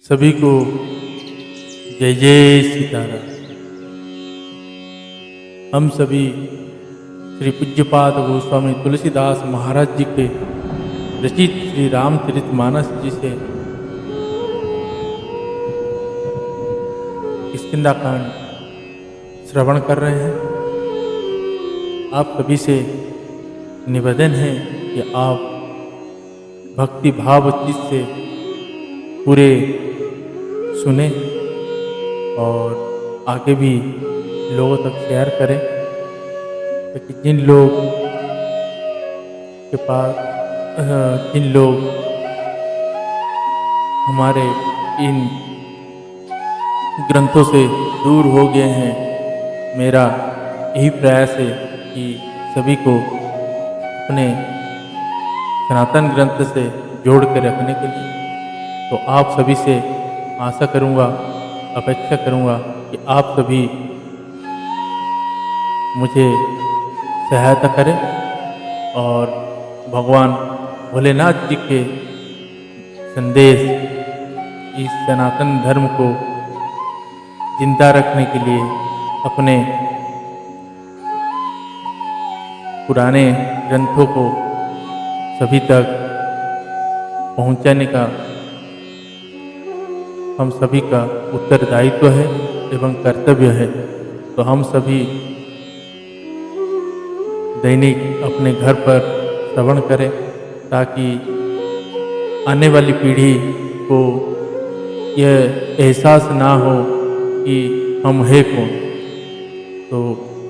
सभी को जय जय सीताराम। हम सभी श्री पूज्यपाद गोस्वामी तुलसीदास महाराज जी के रचित श्री रामचरितमानस जी से किष्किंधाकांड श्रवण कर रहे हैं। आप सभी से निवेदन है कि आप भक्ति भाव चित्त से पूरे सुने और आगे भी लोगों तक शेयर करें, ताकि जिन लोग हमारे इन ग्रंथों से दूर हो गए हैं, मेरा यही प्रयास है कि सभी को अपने सनातन ग्रंथ से जोड़ कर रखने के लिए। तो आप सभी से आशा करूँगा, अपेक्षा करूँगा कि आप सभी मुझे सहायता करें और भगवान भोलेनाथ जी के संदेश, इस सनातन धर्म को जिंदा रखने के लिए अपने पुराने ग्रंथों को सभी तक पहुंचाने का हम सभी का उत्तरदायित्व है एवं कर्तव्य है। तो हम सभी दैनिक अपने घर पर श्रवण करें, ताकि आने वाली पीढ़ी को यह एहसास ना हो कि हम है कौन, तो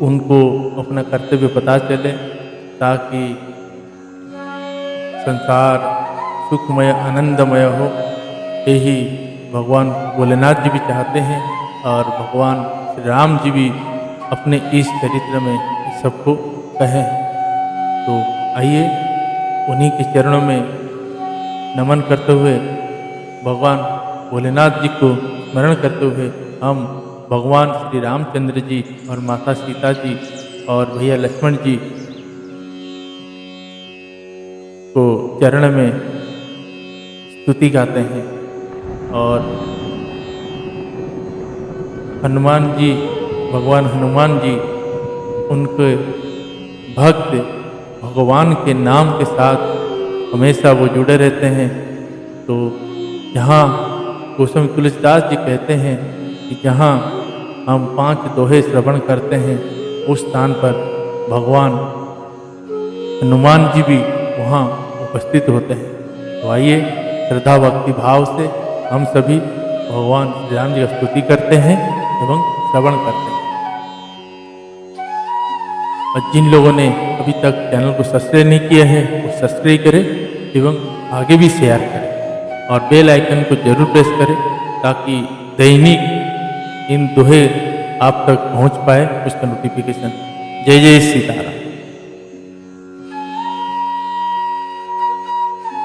उनको अपना कर्तव्य पता चले, ताकि संसार सुखमय आनंदमय हो। यही भगवान भोलेनाथ जी भी चाहते हैं और भगवान श्री राम जी भी अपने इस चरित्र में इस सबको कहें। तो आइए उन्हीं के चरणों में नमन करते हुए, भगवान भोलेनाथ जी को स्मरण करते हुए, हम भगवान श्री रामचंद्र जी और माता सीता जी और भैया लक्ष्मण जी को चरण में स्तुति गाते हैं। और हनुमान जी, भगवान हनुमान जी, उनके भक्त भगवान के नाम के साथ हमेशा वो जुड़े रहते हैं। तो जहाँ गोस्वामी तुलसीदास जी कहते हैं कि जहाँ हम 5 दोहे श्रवण करते हैं, उस स्थान पर भगवान हनुमान जी भी वहाँ उपस्थित होते हैं। तो आइए श्रद्धा भक्ति भाव से हम सभी भगवान श्री राम जी की स्तुति करते हैं एवं श्रवण करते हैं। और जिन लोगों ने अभी तक चैनल को सब्सक्राइब नहीं किया है, वो सब्सक्राइब करें एवं आगे भी शेयर करें और बेल आइकन को जरूर प्रेस करें, ताकि दैनिक इन दोहे आप तक पहुंच पाए, उसका नोटिफिकेशन। जय जय सीताराम।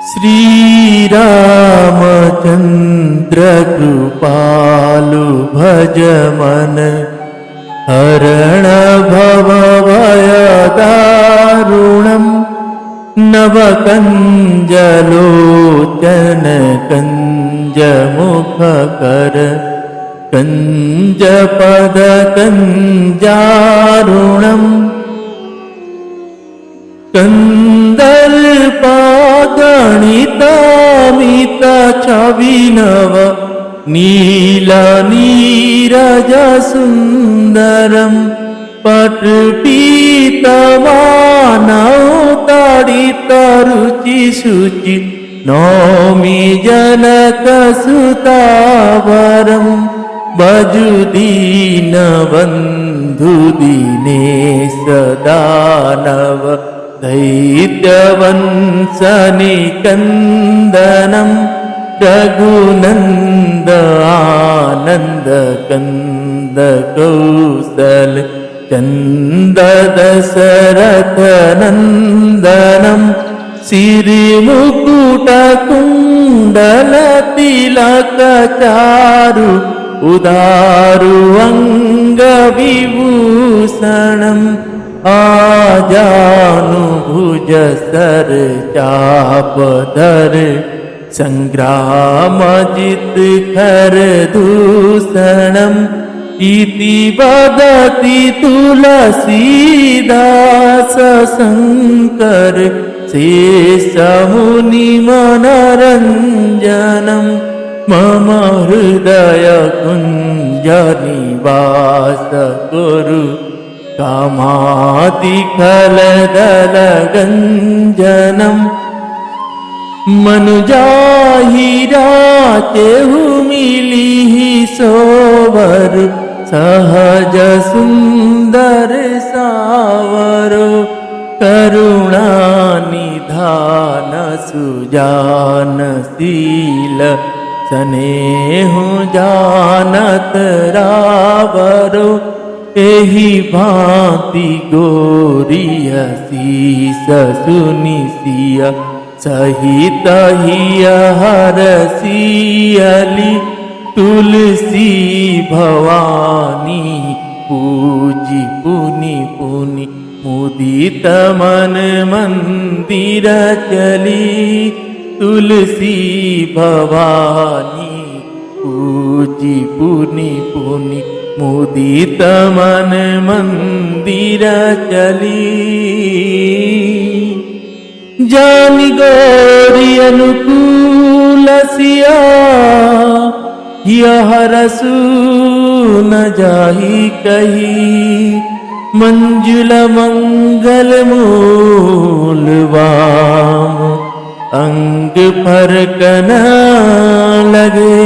श्री रामचंद्र कृपालु भज मन, हरण भव भय दारुणम, नव कंज लोचन कंज मुख कर, कंज पद कंजारुणम, कंदर्पागणितामित छविनव, नील नीरज सुंदरम, पटपीतमानवताडित रुचि शुचि, नौमि जनक सुतावरम, बजुदीन बंधु दीनेश दानव, दैत्यवंशनिकन्दनं, रघुनन्द आनन्द कंद कौशल चंद दशरथ नंदनम, श्रीमुकुट कुंडल तिलक चारु, उदारु अंग विभूषणम, आजानुभुज सर चाप धर, संग्रामजित खर दूषणम इति वदति तुलसीदास शंकर शेषमुनि मनरंजनम मम हृदय कुंज निवास कुरु कामादि खलदल गंजनम मनुजाहिरा तेहु मिली सोवर सहज सुंदर सावरो करुणा निधान सुजान शील स्नेह जानत रावरो एहि भांति गोरिय शीस सुनिसिया सहित हिय हरसियली तुलसी भवानी पूजी पुनि पुनि मुदित मन मंदिर चली तुलसी भवानी पूजी पुनि पुनि मुदित मन मंदिर चली जानी गौरी अनुकूल सिया यह रसू न जाही कही मंजुल मंगल मूल वाम अंग फरकन लगे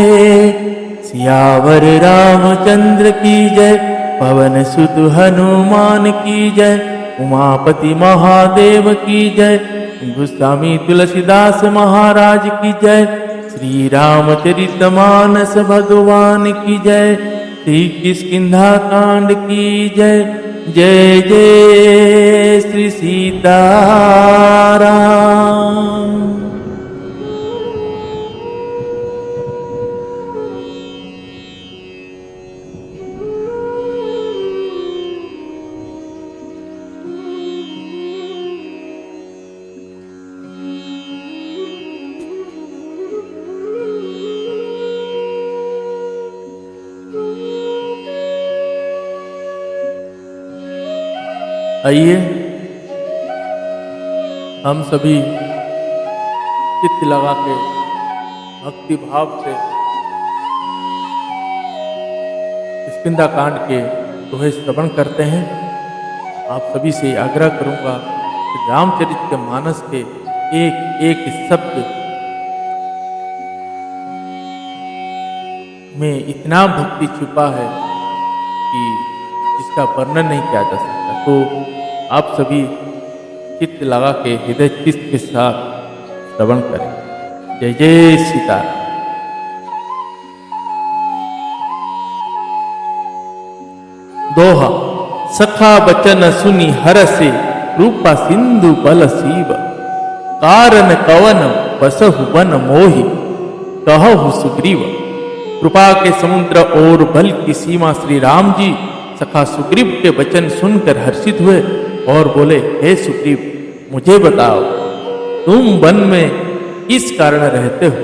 सियावर रामचंद्र की जय पवन सुत हनुमान की जय उमापति महादेव की जय गोस्वामी तुलसीदास महाराज की जय श्री रामचरितमानस भगवान की जय श्री किष्किंधा कांड की जय जय जय श्री सीताराम। आइए हम सभी चित्त लगा के भक्ति भाव से किष्किंधा कांड के दोहे श्रवण करते हैं। आप सभी से आग्रह करूंगा कि रामचरितमानस के एक एक शब्द में इतना भक्ति छुपा है कि जिसका वर्णन नहीं किया जा सकता। तो आप सभी चित्त लगा के हृदय चित्त के साथ श्रवण करें। जय जय सीताराम। दोहा सखा बचन सुनि हरसे रूपा सिंधु बल सीव कारण कवन बसहु वन मोहि कहु सुग्रीव। कृपा के समुद्र और बल की सीमा श्री राम जी सखा सुग्रीव के वचन सुनकर हर्षित हुए और बोले, हे सुग्रीव मुझे बताओ तुम वन में किस कारण रहते हो।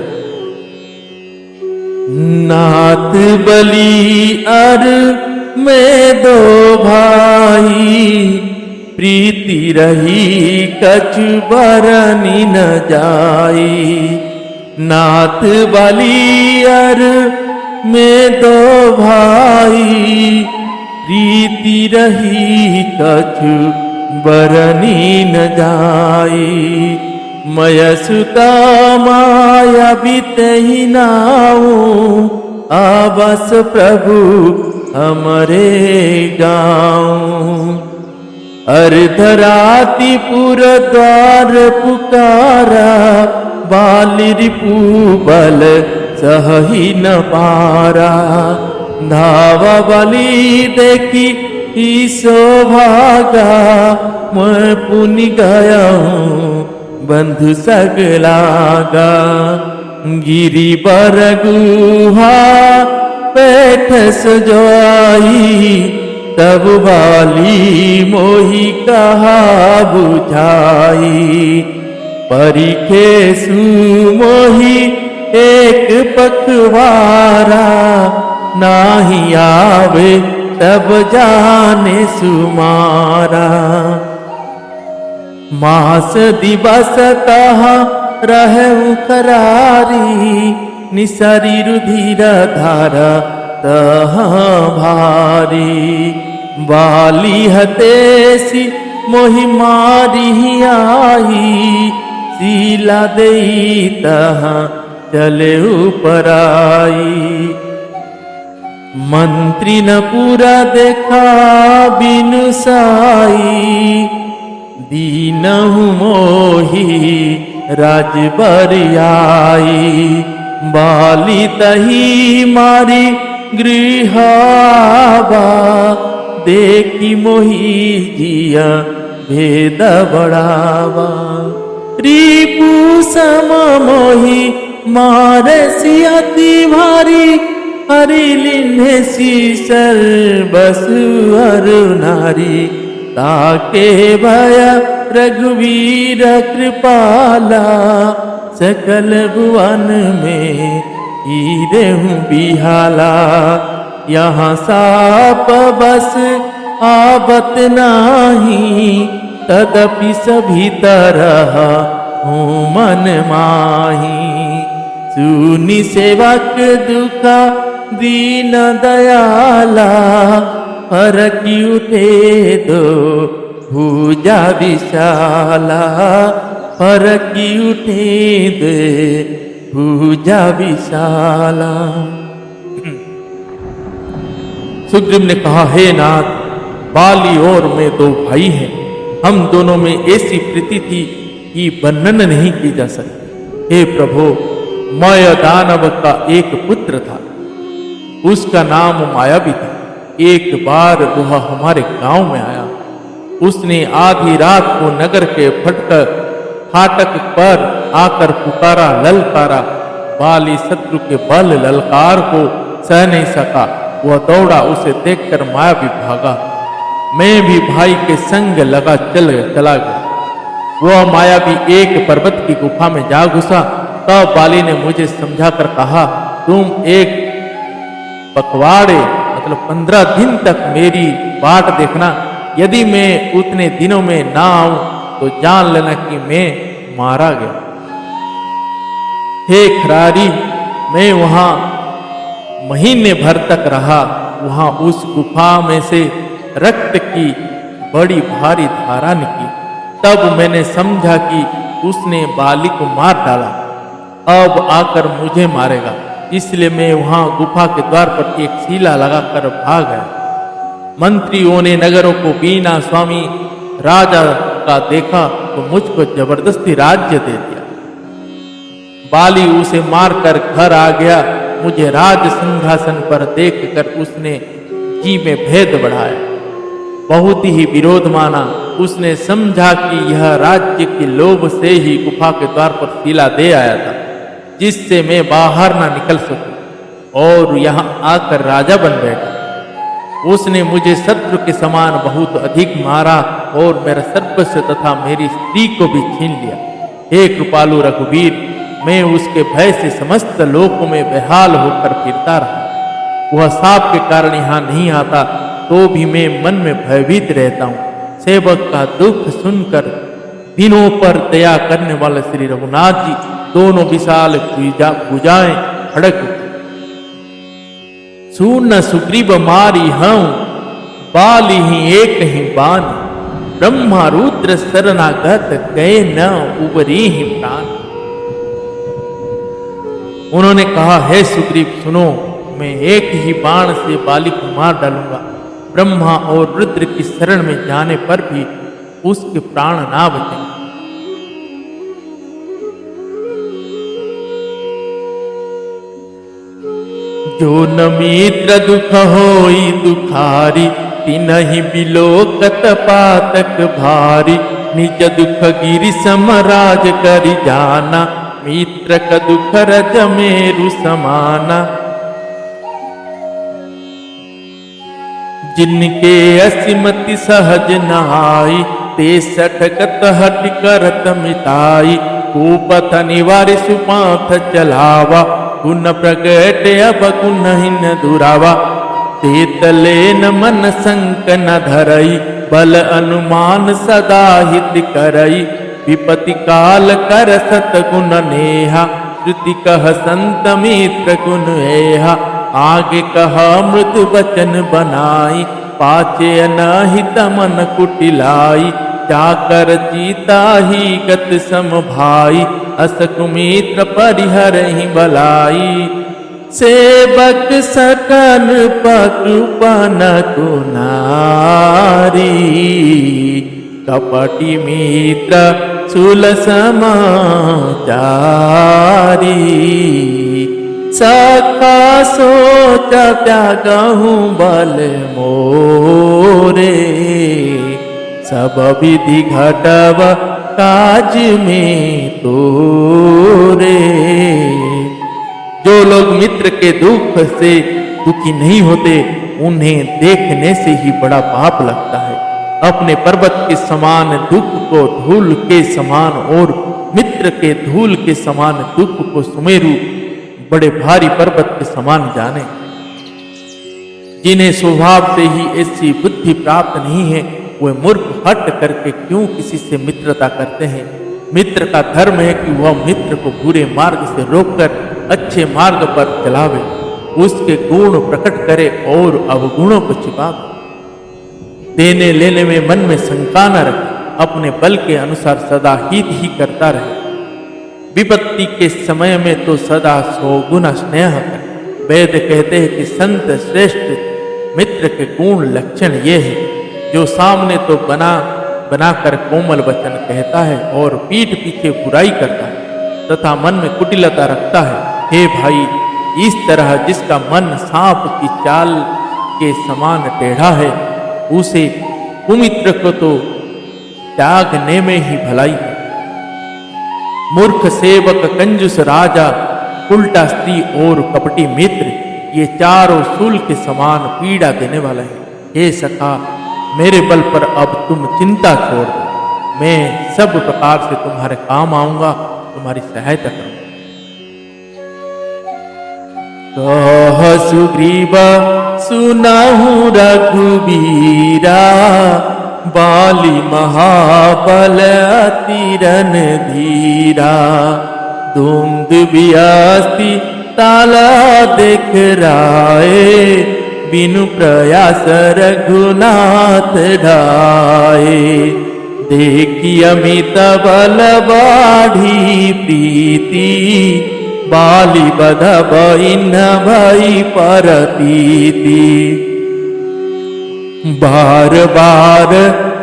नाथ बलि अर में दो भाई प्रीति रही कछु बरनी न जाई। नाथ बलि अर में दो भाई प्रीति रही कछु बरनी न जाई। मय सुता माया बितहि नाऊ आबस प्रभु हमरे गाँव। अर्धराति पुर द्वार पुकारा बाली रिपु बल सहहि न पारा। धावा बलि देखी ही सौभागा मैं पुनि गया बंधु सगलागा। गिरी बर गुहा पैठ सजाई तब बाली मोहि कहा बुझाई। परिखे सुमोहि एक पखवारा, नाही आवे तब जाने सुमारा। मास दिवस कहा रहु करारी, निसरी रुधिर धारा तहाँ भारी। बाली हतेसी मोहि मारी आई, शीला देई तहाँ चले उपराई। मंत्री न पूरा देखा बिनु साई, दीनहु मोहि राजबर आई। बाली तही मारी गृहावा, देखी मोहि जिया भेद बढ़ावा। रिपु सम मोहि मारसी अति भारी, हरि लिन्हे शीशल बसु अरु नारी। ताके भय रघुवीर कृपाला, सकल भुवन में हीरेहूँ बिहाला। यहाँ साप बस आवत नाही, तदपि सभी तरह हूँ मन माही। सुनी सेवक दुखा दीन दयाला, हरकी उठे दो भुजा विशाला। हरकी उठे दे भुजा विशाला। सुग्रीव ने कहा, हे नाथ, बाली और मैं दो भाई हैं। हम दोनों में ऐसी प्रीति थी कि वर्णन नहीं की जा सकती। हे प्रभु, मय दानव का एक पुत्र था, उसका नाम मायावी था। एक बार वह हमारे गांव में आया। उसने आधी रात को नगर के फाटक पर आकर पुकारा, ललकारा। बाली शत्रु के बल ललकार को सह नहीं सका, वह दौड़ा। उसे देखकर मायावी भागा। मैं भी भाई के संग लगा चला गया। वह मायावी एक पर्वत की गुफा में जा घुसा। तब बाली ने मुझे समझाकर कहा, तुम एक पखवाड़े मतलब 15 दिन तक मेरी बाट देखना। यदि मैं उतने दिनों में ना आऊं तो जान लेना कि मैं मारा गया। हे खरारी, मैं वहां महीने भर तक रहा। वहां उस गुफा में से रक्त की बड़ी भारी धारा निकली। तब मैंने समझा कि उसने बाली को मार डाला, अब आकर मुझे मारेगा। इसलिए मैं वहां गुफा के द्वार पर एक शीला लगाकर भाग गया। मंत्रियों ने नगरों को बीना स्वामी राजा का देखा तो मुझको जबरदस्ती राज्य दे दिया। बाली उसे मारकर घर आ गया। मुझे राज सिंहासन पर देखकर उसने जी में भेद बढ़ाया, बहुत ही विरोध माना। उसने समझा कि यह राज्य के लोभ से ही गुफा के द्वार पर शीला दे आया था, जिससे मैं बाहर ना निकल सकूं, और यहाँ आकर राजा बन बैठा। उसने मुझे शत्रु के समान बहुत अधिक मारा और मेरा सर्वस्व तथा मेरी स्त्री को भी छीन लिया। हे कृपालु रघुवीर, मैं उसके भय से समस्त लोकों में बेहाल होकर फिरता रहा। वह साप के कारण यहाँ नहीं आता तो भी मैं मन में भयभीत रहता हूँ। सेवक का दुख सुनकर दिनों पर दया करने वाले श्री रघुनाथ जी दोनों विशाल भुजाएं खड़क उठी। सुन सुग्रीव मारी हूं, बाली ही एक ही बान। ब्रह्मा रुद्र शरणागत गए न उबरी ही प्राण। उन्होंने कहा, हे सुग्रीव सुनो, मैं एक ही बाण से बाली को मार डालूंगा। ब्रह्मा और रुद्र की शरण में जाने पर भी उसके प्राण ना बचेंगे। जो न मित्र दुख होई दुखारी, तिनहि बिलोकत पातक भारी। निज दुख गिरि समराज करि जाना, मित्र का दुख रज मेरु समाना। जिनके असीमति सहज नहाई, ते सठकत हट करत मिताई। कुपथ निवारि सुपथ चलावा, गुण प्रगट अब गुणहीन दुरावा। तेतलेन मन संक न धरई, बल अनुमान सदा हित करई। विपति काल कर सतगुण नेहा, श्रुति कह संत मित्र गुण एहा। आगे कह मृदु वचन बनाई, पाचे अनहित मन कुटिलाई। जाकर जीता ही गत सम भाई, असक मित्र परिहरहि बलाई। सेवक सकन पकृपन कुनारी, कपटी मित्र सुल समाचारी। सखा सोच त्यागहु बल मोरे, सब विधि घटव काज में तोरे। जो लोग मित्र के दुख से दुखी नहीं होते, उन्हें देखने से ही बड़ा पाप लगता है। अपने पर्वत के समान दुख को धूल के समान और मित्र के धूल के समान दुख को सुमेरु बड़े भारी पर्वत के समान जाने। जिन्हें स्वभाव से ही ऐसी बुद्धि प्राप्त नहीं है, वे मूर्ख हट करके क्यों किसी से मित्रता करते हैं। मित्र का धर्म है कि वह मित्र को बुरे मार्ग से रोककर अच्छे मार्ग पर चलावे, उसके गुण प्रकट करे और अवगुणों को छिपावे। देने लेने में मन में शंका न रखे, अपने बल के अनुसार सदा हित ही करता रहे। विपत्ति के समय में तो सदा 100 गुना स्नेह करे। वेद कहते हैं कि संत श्रेष्ठ मित्र के गुण लक्षण ये है, जो सामने तो बनाकर कोमल वचन कहता है और पीठ पीछे बुराई करता है तथा मन में कुटिलता रखता है। हे भाई, इस तरह जिसका मन सांप की चाल के समान टेढ़ा है, उसे कुमित्र को तो त्यागने में ही भलाई है। मूर्ख सेवक, कंजूस राजा, उल्टा स्त्री और कपटी मित्र, ये चारों शूल के समान पीड़ा देने वाला है। हे सखा, मेरे बल पर अब तुम चिंता छोड़ दो, मैं सब प्रकार से तुम्हारे काम आऊंगा, तुम्हारी सहायता करूंगा। कह सुग्रीव सुनाहु रघुबीरा, बाली महाबल अति रणधीरा। दुंदुभि अस्ति ताला देख राए, बिनु प्रयास रघुनाथ ढाए। देखी अमित बल बाढ़ी प्रीति, बाली बधब इन भई परतीति। बार बार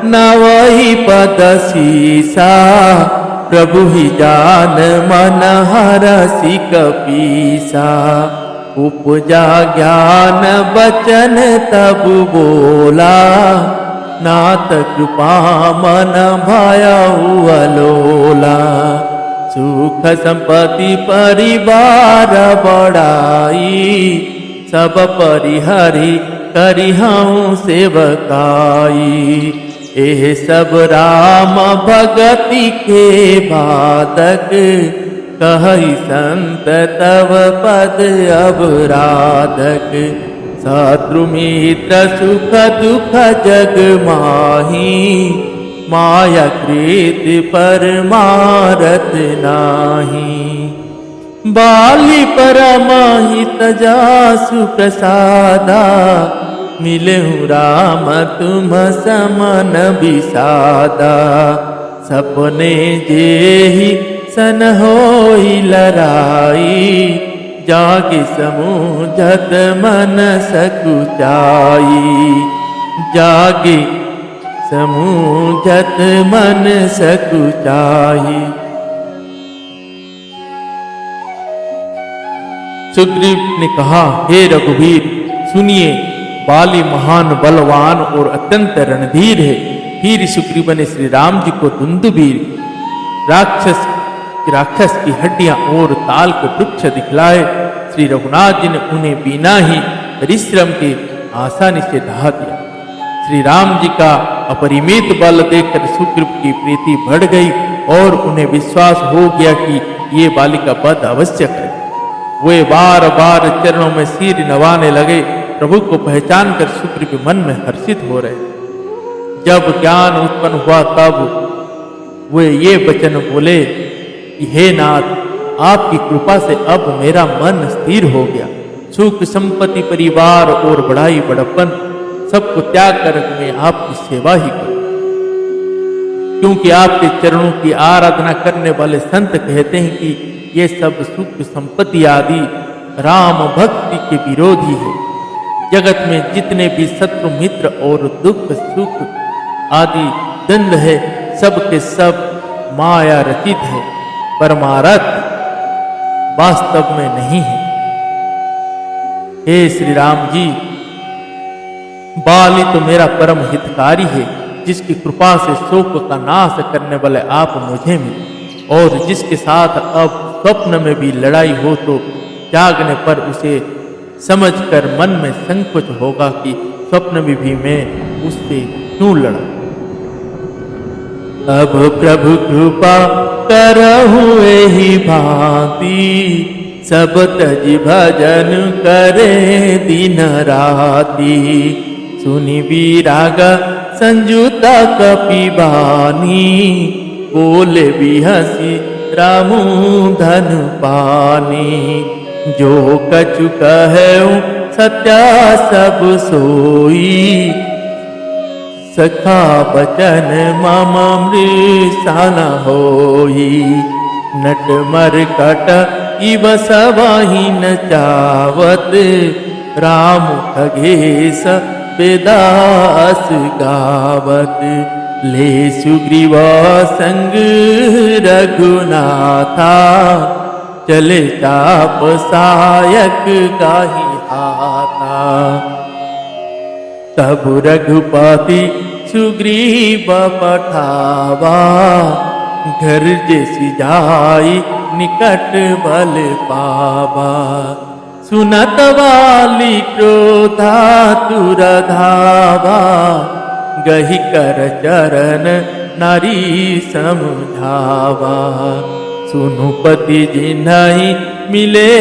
नवहि पद सीसा, प्रभु ही जान मन हरसि कपीसा। उपजा ज्ञान बचन तब बोला, नाथ कृपा मन भयउ अलोला। सुख संपत्ति परिवार बड़ाई, सब परिहरि करिहउँ सेवकाई। एह सब राम भगति के बाधक, कहई संत तव पद अवराधक। शत्रु मित्र सुख दुख जग माही, माया कृत परमारथ नाही। बाली परमाहित जासु प्रसादा, मिलहु राम तुम समन बिसादा। सपने जेहि सन होई लराई, जागे समूझत मन सकुचाई। जागे समूझत मन सकुचाई। सुग्रीव ने कहा, हे रघुवीर सुनिए, बाली महान बलवान और अत्यंत रणधीर है। फिर सुग्रीव ने श्री राम जी को दुंदुभि राक्षस की हड्डियां और ताल के वृक्ष दिखलाए। श्री रघुनाथ जी ने उन्हें बिना ही परिश्रम के आसानी से ढहा दिया। श्री राम जी का अपरिमित बल देखकर सुग्रीव की प्रीति बढ़ गई और उन्हें विश्वास हो गया कि ये बालिका वध अवश्य करे। वे बार बार चरणों में सिर नवाने लगे। प्रभु को पहचान कर सुग्रीव मन में हर्षित हो रहे। जब ज्ञान उत्पन्न हुआ तब वे ये वचन बोले कि हे नाथ, आपकी कृपा से अब मेरा मन स्थिर हो गया। सुख संपत्ति, परिवार और बड़ाई बड़प्पन सबको त्याग कर मैं आपकी सेवा ही करूं, क्योंकि आपके चरणों की आराधना करने वाले संत कहते हैं कि ये सब सुख संपत्ति आदि राम भक्ति के विरोधी है। जगत में जितने भी शत्रु मित्र और दुख सुख आदि द्वंद है, सब के सब माया रचित है, परमार्थ वास्तव में नहीं है। हे श्री राम जी, बाली तो मेरा परम हितकारी है, जिसकी कृपा से शोक का नाश करने वाले आप मुझे मिले, और जिसके साथ अब स्वप्न में भी लड़ाई हो तो जागने पर उसे समझकर मन में संकोच होगा कि स्वप्न में भी मैं उससे क्यों लड़ा। अब प्रभु कृपा करहु एहि भांति, सब तजि भजन करे दिन राति। सुनि विराग संजुता कपिबानी, बोले बिहसी रामु धन पानी। जो कछु कहऊँ सत्या सब सोई, सखा बचन मम मृषा न होई। नट मरकट इव सवाहि न चावत, राम खगेश वेदास गावत। ले सुग्रीव संग रघुनाथा, चले चाप सायक गाही हाथा। तब रघुपति सुग्रीव पठावा, घर जैसी जाई निकट बल पावा। सुनत वाली क्रोधा तुर धावा, गही कर चरण नारी समझावा। सुनु पति जिन्हि मिले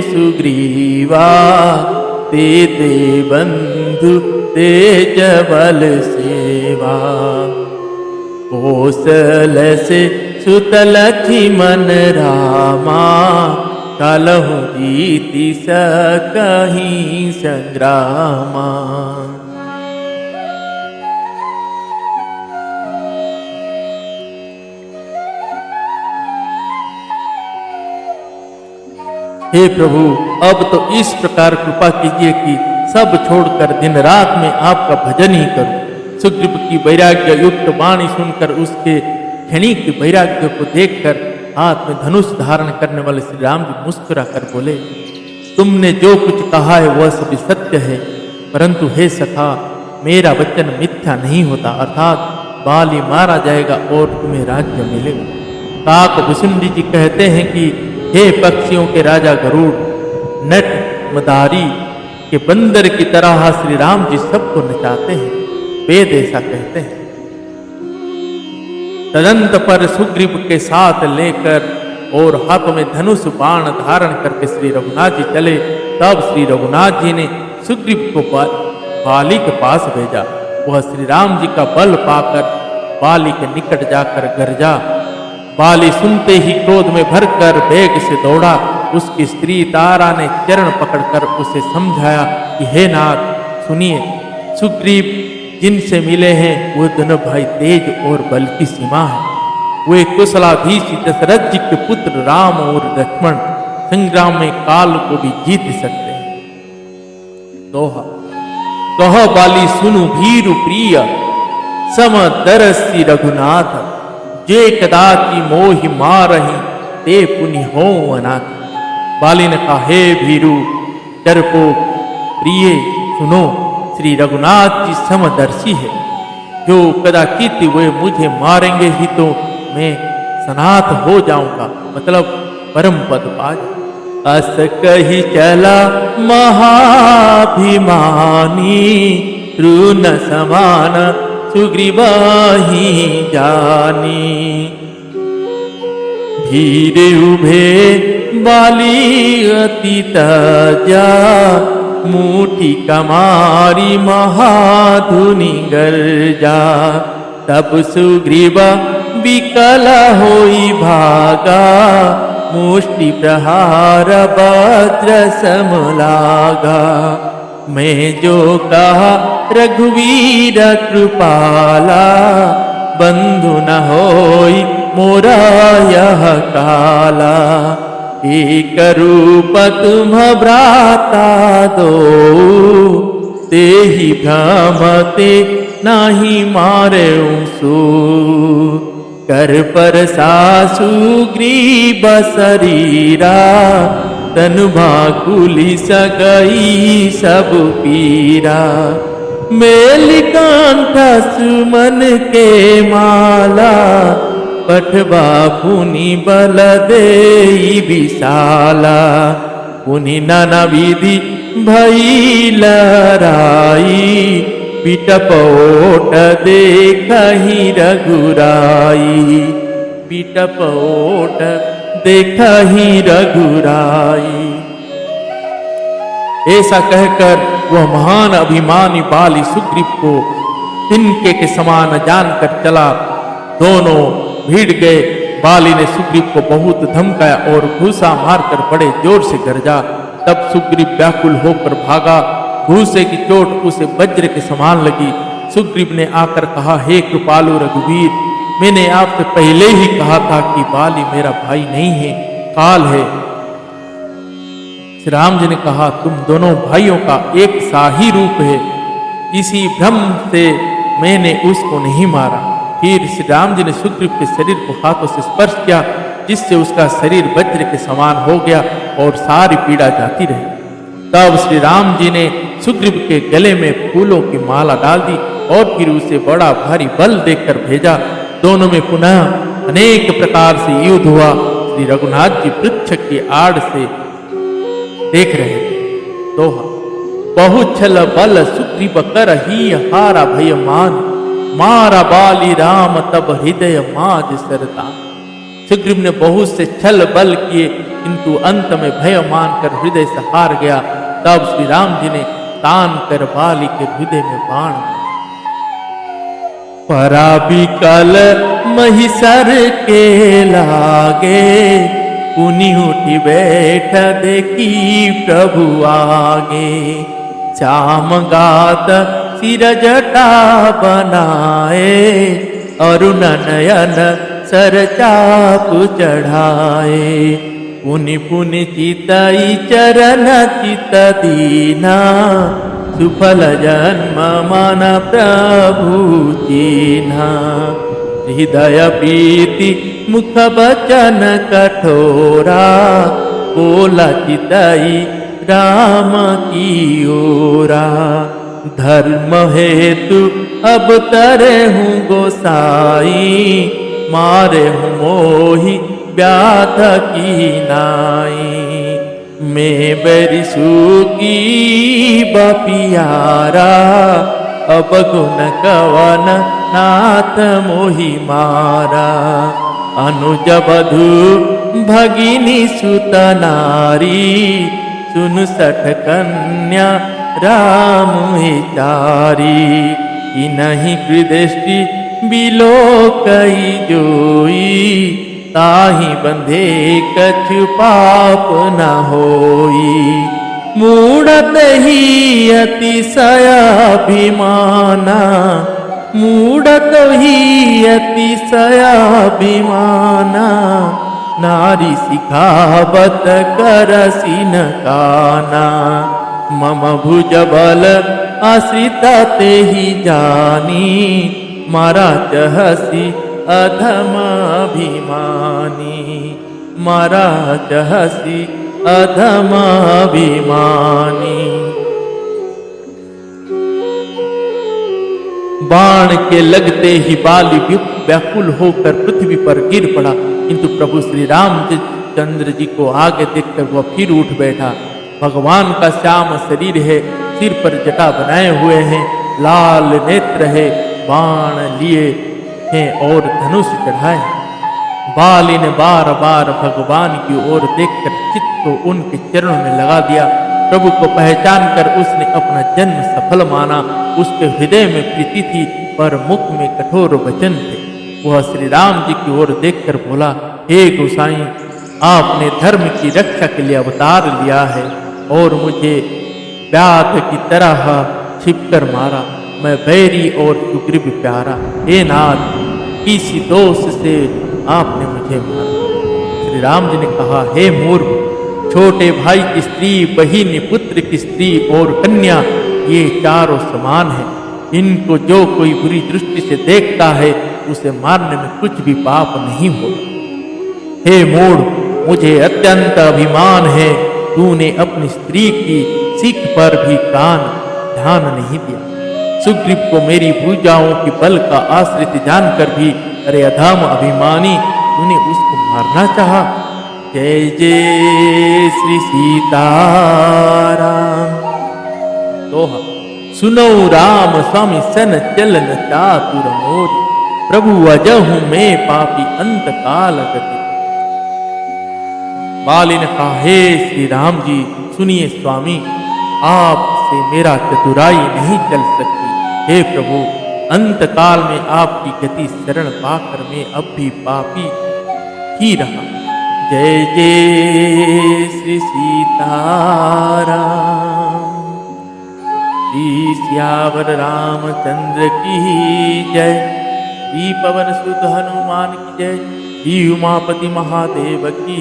सुग्रीवा, ते ते बंधु तेज बल सेवा। कौशल से सुतलखी मन रामा, कलहु जीति सकहीं संग्रामा। हे प्रभु, अब तो इस प्रकार कृपा कीजिए कि सब छोड़कर दिन रात में आपका भजन ही करूं। सुग्रीव की वैराग्य युक्त वाणी सुनकर उसके क्षणिक वैराग्य को देखकर हाथ में धनुष धारण करने वाले श्री राम जी मुस्कुरा कर बोले, तुमने जो कुछ कहा है वह सभी सत्य है, परंतु हे सखा, मेरा वचन मिथ्या नहीं होता, अर्थात बाली मारा जाएगा और तुम्हें राज्य मिलेगा। काक भुसुंडी जी कहते हैं कि हे पक्षियों के राजा गरुड़, नट मदारी के बंदर की तरह श्री राम जी सबको नचाते हैं, वेद ऐसा कहते हैं। तदंत पर सुग्रीव के साथ लेकर और हाथ में धनुष बाण धारण करके श्री रघुनाथ जी चले। तब श्री रघुनाथ जी ने सुग्रीव को बाली के पास भेजा। वह श्री राम जी का बल पाकर बाली के निकट जाकर गरजा। बाली सुनते ही क्रोध में भरकर वेग से दौड़ा। उसकी स्त्री तारा ने चरण पकड़कर उसे समझाया कि हे नाथ सुनिए, सुग्रीव जिनसे मिले हैं वो दोनों भाई तेज और बल की सीमा है। वे कुशलाधीश दशरथ जी के पुत्र राम और लक्ष्मण संग्राम में काल को भी जीत सकते हैं। दोहा कहो बाली सुनु भीरु प्रिय, सम दरसी रघुनाथ। जे कदाचि मोहि मारहि, ते पुनि हो अनाथ। बाली ने कहा, हे भीरु डरपोक प्रिय, सुनो, श्री रघुनाथ जी समदर्शी है। जो कदाचित वे मुझे मारेंगे ही तो मैं सनाथ हो जाऊंगा, मतलब परम पद पा जाऊंगा। अस कही चला महाभिमानी, तृण समान सुग्रीवा ही जानी। धीरे उभे बाली अति तजा, मुठी कमारी महाधुनि गर्जा। तब सुग्रीव विकल होई भागा, मुष्टि प्रहार वज्र सम लागा। मैं जो कहा रघुवीर कृपाला, बंधु न होई मोरा यह काला। एक रूप तुम भ्राता दो, तेहि भ्रमते नाही मारे सो। कर पर सासु ग्रीव शरीरा, तनु भाकुली सगई सब पीरा। मेलिकांठ सुमन के माला, पठवा पुनि बल देई विशाला। पुनि नाना विधि भई लराई, पिटपओट देखहि रघुराई। पिटपओट देखहि रघुराई। ऐसा कहकर वह महान अभिमानी बाली सुग्रीव को तिनके के समान जानकर चला। दोनों भीड़ गए। बाली ने सुग्रीव को बहुत धमकाया और घूसा मारकर बड़े जोर से गरजा। तब सुग्रीव व्याकुल होकर भागा। घूसे की चोट उसे वज्र के समान लगी। सुग्रीव ने आकर कहा, हे कृपालु रघुवीर, मैंने आपसे पहले ही कहा था कि बाली मेरा भाई नहीं है, काल है। श्री राम जी ने कहा, तुम दोनों भाइयों का एक सा ही रूप है, इसी भ्रम से मैंने उसको नहीं मारा। फिर श्री राम जी ने सुग्रीव के शरीर को हाथों से स्पर्श किया, जिससे उसका शरीर वज्र के समान हो गया और सारी पीड़ा जाती रही। तब श्री राम जी ने सुग्रीव के गले में फूलों की माला डाल दी और फिर उसे बड़ा भारी बल देकर भेजा। दोनों में पुनः अनेक प्रकार से युद्ध हुआ। श्री रघुनाथ जी वृक्ष की आड़ से देख रहे थे। दोहा। बहु छल बल सुग्रीव करहि हारा भय मान, मारा बाली राम तब हृदय माज सरता। सुग्रीव ने बहुत से छल बल किए, किंतु अंत में भय मानकर हृदय से हार गया। तब श्री राम जी ने तान कर बाली के हृदय में बाण। पराबिकल महिषर के लागे, पुनि उठी बैठ देखी प्रभु आगे। चाम गात सिर जटा बनाए, अरुण नयन सर चाप चढ़ाए। पुनि पुनि चितई चरण चित दीना, सुफल जन्म मन प्रभु चीन्हा। हृदय प्रीति मुख बचन कठोरा, बोला चितई राम की ओरा। धर्म हेतु अब तरे हूँ गोसाई, मारे हूँ मोहि व्याध की नाई। मैं बरिसु की बपियारा, अब गुण कवन नाथ मोहि मारा। अनुज बधु भगिनी सुत नारी, सुन सठ कन्या राम चारी। इनहि कृदृष्टि बिलो कई जोई, ताहि बंधे कछु पाप न होई। मूढ़त ही अतिशयाभिमाना, मूढ़त ही अतिशयाभिमाना। नारी सिखावत करसिन काना, मम भुज बल आश्रित ते ही जानी। मारा चहसी अधम अभिमानी, मारा चहसी अधम अभिमानी। बाण के लगते ही बाली व्याकुल होकर पृथ्वी पर गिर पड़ा, किंतु प्रभु श्री रामचंद्र जी को आगे देखकर वह फिर उठ बैठा। भगवान का श्याम शरीर है, सिर पर जटा बनाए हुए हैं, लाल नेत्र है, बाण लिए हैं और धनुष चढ़ाए। बाली ने बार बार भगवान की ओर देखकर चित्त को उनके चरणों में लगा दिया। प्रभु को पहचान कर उसने अपना जन्म सफल माना। उसके हृदय में प्रीति थी पर मुख में कठोर वचन थे। वह श्री राम जी की ओर देखकर बोला, हे गोसाई, आपने धर्म की रक्षा के लिए अवतार लिया है और मुझे व्याध की तरह छिपकर मारा। मैं बैरी और सुग्रीव प्यारा। हे नाथ, किसी दोष से आपने मुझे मारा। श्री राम जी ने कहा, हे मूर्ख, छोटे भाई की स्त्री, बहिनी पुत्र की स्त्री और कन्या, ये चारों समान है। इनको जो कोई बुरी दृष्टि से देखता है उसे मारने में कुछ भी पाप नहीं होता। हे मूढ़, मुझे अत्यंत अभिमान है, तूने अपनी स्त्री की सीख पर भी ध्यान नहीं दिया। सुग्रीव को मेरी भुजाओं की बल का आश्रित जानकर भी, अरे अधम अभिमानी, तूने उसको मारना चाहा। जय जय श्री सीताराम। दोहा। सुनो राम स्वामी सन चलन चातुर मोर, प्रभु अजहु में पापी अंत काल गति। बाली ने कहा, हे श्री राम जी, सुनिए स्वामी, आपसे मेरा चतुराई नहीं चल सकती। हे प्रभु, अंत काल में आपकी गति शरण पाकर मैं अब भी पापी ही रहा। जय जय श्री सीताराम। श्री सियावर रामचंद्र की जय। श्री पवन सुत हनुमान की जय। श्री उमापति महादेव की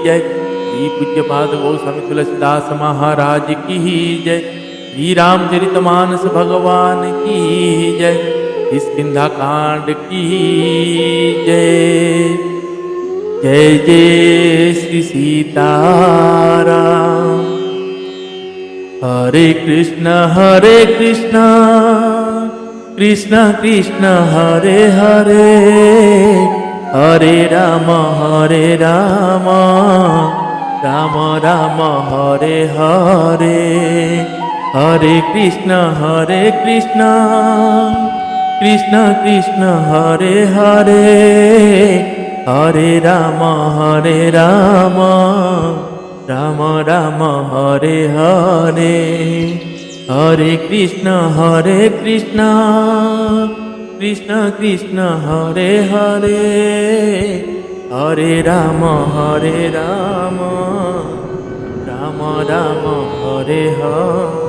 जय। श्री पूज्य पाद गोस्वामी तुलसीदास महाराज की जय। श्री रामचरितमानस भगवान की जय। किष्किंधा कांड की जय। जय जय श्री सीताराम। हरे कृष्ण कृष्ण कृष्ण हरे हरे, हरे राम राम राम हरे हरे। हरे कृष्ण कृष्ण कृष्ण हरे हरे, हरे राम राम राम हरे हरे। हरे कृष्ण कृष्ण कृष्ण हरे हरे, हरे राम राम राम हरे हरे।